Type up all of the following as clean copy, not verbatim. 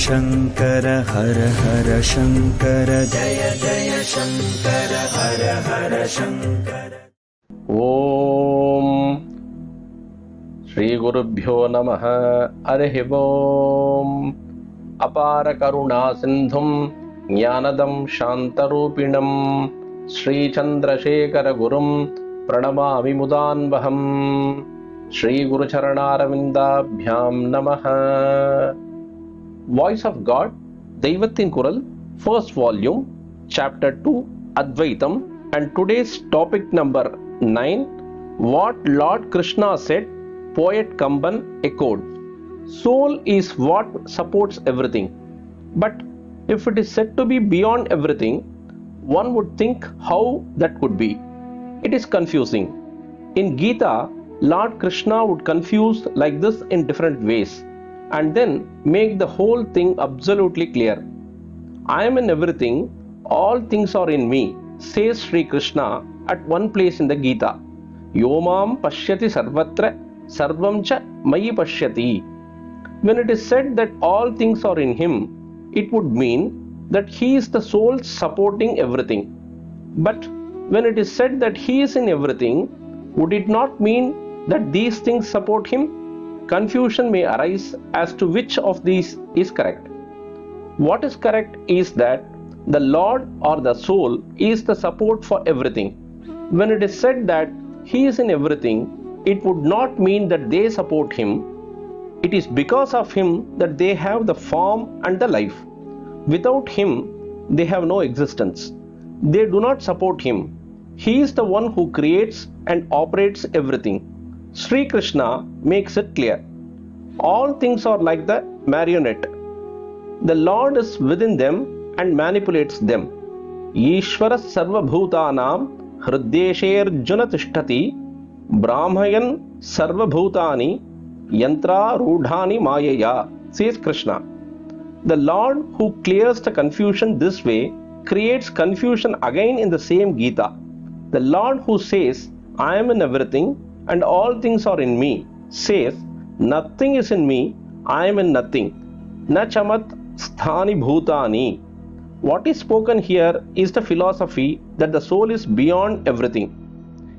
शङ्कर हर हर शङ्कर जय जय शङ्कर हर हर शङ्कर। ॐ श्रीगुरुभ्यो नमः। हरिः ॐ। अपार करुणा सिन्धुं ज्ञानदं शान्तरूपिणं श्रीचन्द्रशेखर गुरुं प्रणमामि मुदान्वहम्। श्रीगुरुचरणारविन्दाभ्यां नमः। Voice of God, Deivathin Kural, first volume, chapter 2, Advaitam, and today's topic number 9, what Lord Krishna said, poet Kamban echoed. Soul is what supports everything. But if it is said to be beyond everything, one would think how that could be. It is confusing. In Gita, Lord Krishna would confuse like this in different ways, and then make the whole thing absolutely clear. I am in everything, all things are in me, says Sri Krishna at one place in the Gita. Yomam pashyati sarvatra sarvam cha mayi pashyati. When it is said that all things are in him, it would mean that he is the soul supporting everything. But when it is said that he is in everything, would it not mean that these things support him? Confusion may arise as to which of these is correct. What is correct is that the Lord or the soul is the support for everything. When it is said that he is in everything, it would not mean that they support him. It is because of him that they have the form and the life. Without him, they have no existence. They do not support him. He is the one who creates and operates everything. Sri Krishna makes it clear. All things are like the marionette. The Lord is within them and manipulates them. Ishvara sarva bhutanam hriddesherjuna tishtati brahmayan sarva bhutani yantra rudhani mayaya, says Krishna. The Lord who clears the confusion this way creates confusion again in the same Gita. The Lord who says, I am in everything and all things are in me, says, nothing is in me, I am in nothing. Na chamat sthani bhutani. What is spoken here is the philosophy that the soul is beyond everything.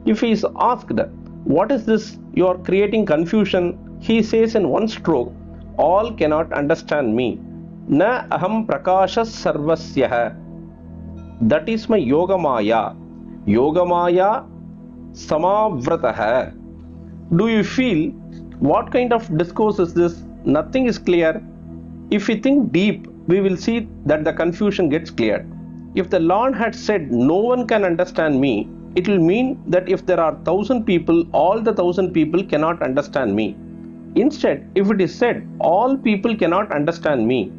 If he is asked, what is this you are creating confusion, he says in one stroke, all cannot understand me. Na aham prakashas sarvasya. That is my yoga maya. Yoga maya samavratah. Do you feel what kind of discourse is this? Nothing is clear. If we think deep, we will see that the confusion gets cleared. If the Lord had said no one can understand me, it will mean that if there are 1,000 people, all the 1,000 people cannot understand me. Instead, if it is said all people cannot understand me,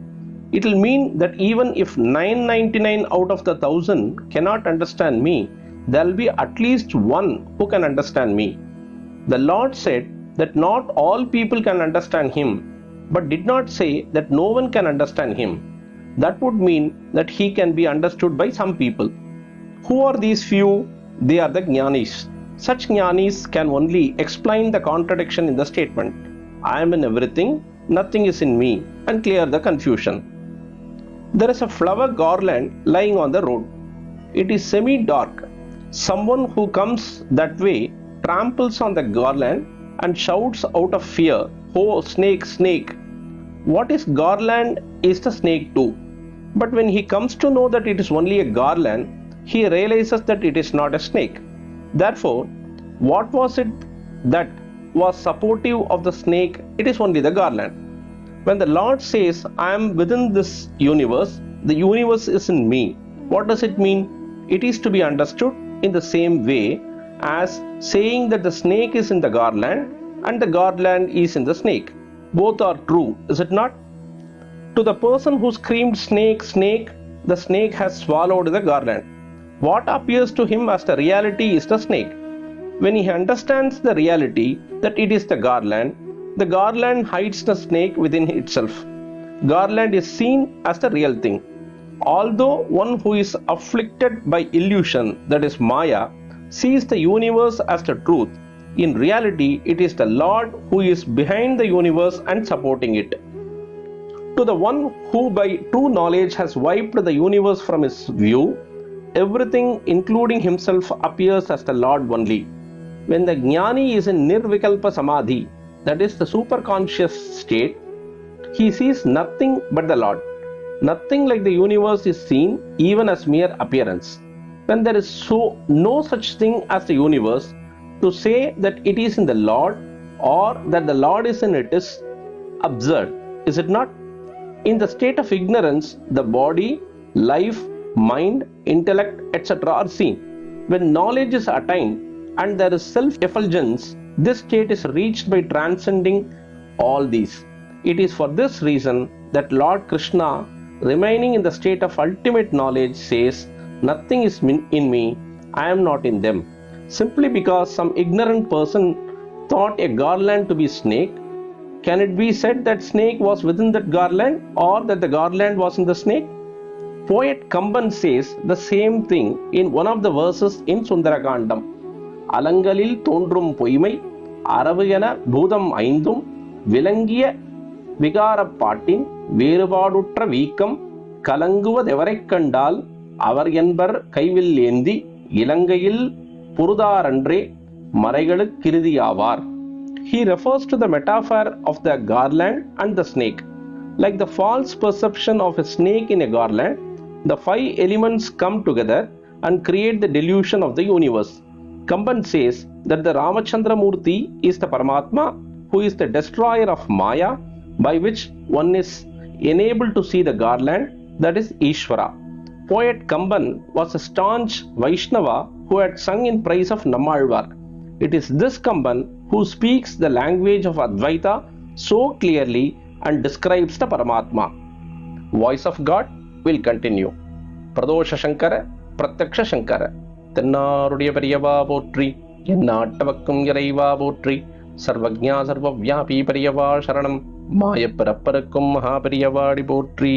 it will mean that even if 999 out of the 1,000 cannot understand me, there will be at least one who can understand me. The Lord said that not all people can understand him, but did not say that no one can understand him. That would mean that he can be understood by some people. Who are these few? They are the jnanis. Such jnanis can only explain the contradiction in the statement, I am in everything, nothing is in me, and clear the confusion. There is a flower garland lying on the road. It is semi-dark. Someone who comes that way tramples on the garland and shouts out of fear, oh snake, snake. What is garland is the snake too. But when he comes to know that it is only a garland, he realizes that it is not a snake. Therefore, what was it that was supportive of the snake? It is only the garland. When the Lord says, I am within this universe, the universe is in me. What does it mean? It is to be understood in the same way as saying that the snake is in the garland and the garland is in the snake. Both are true, is it not? To the person who screamed snake, snake, the snake has swallowed the garland. What appears to him as the reality is the snake. When he understands the reality that it is the garland hides the snake within itself. Garland is seen as the real thing. Although one who is afflicted by illusion, that is Maya, sees the universe as the truth, in reality it is the Lord who is behind the universe and supporting it. To the one who by true knowledge has wiped the universe from his view, everything including himself appears as the Lord only. When the Jnani is in Nirvikalpa Samadhi, that is the superconscious state, he sees nothing but the Lord. Nothing like the universe is seen even as mere appearance. When there is no such thing as the universe, to say that it is in the Lord or that the Lord is in it is absurd, is it not? In the state of ignorance, the body, life, mind, intellect, etc. are seen. When knowledge is attained and there is self-effulgence, this state is reached by transcending all these. It is for this reason that Lord Krishna, remaining in the state of ultimate knowledge, says, "Nothing is in me, I am not in them." Simply because some ignorant person thought a garland to be snake, can it be said that snake was within that garland or that the garland was in the snake? Poet Kamban says the same thing in one of the verses in Sundarakandam. Alangalil tondrum poimai, aravuyana bhudam aindum, விலங்கிய விகாரப்பாட்டின் வேறுபாடுற்ற வீக்கம் கலங்குவதெவரைக் கண்டால் அவர் என்பர் கைவில் ஏந்தி இலங்கையில் புருதாரன்றே மறைகளுக்கிருதியாவார். He refers to the metaphor of the garland and the snake. Like the false perception of a snake in a garland, the five elements come together and create the delusion of the universe. Kamban says that the Ramachandra Murti is the Paramathma, who is the destroyer of Maya, by which one is enabled to see the garland, that is Ishvara. Poet Kamban was a staunch Vaishnava who had sung in praise of Nammalvar. It is this Kamban who speaks the language of Advaita so clearly and describes the Paramatma. Voice of God will continue. Pradosha Shankara, Pratyaksha Shankara. தென்னாருடைய பெரியவா போற்றி, எந்நாட்டவர்க்கும் இறைவா போற்றி, சர்வஜ்ஞா சர்வவ்யாபி பெரியவா சரணம், மாயப்பிறப்பருக்கும் மகாபெரியவாடி போற்றி.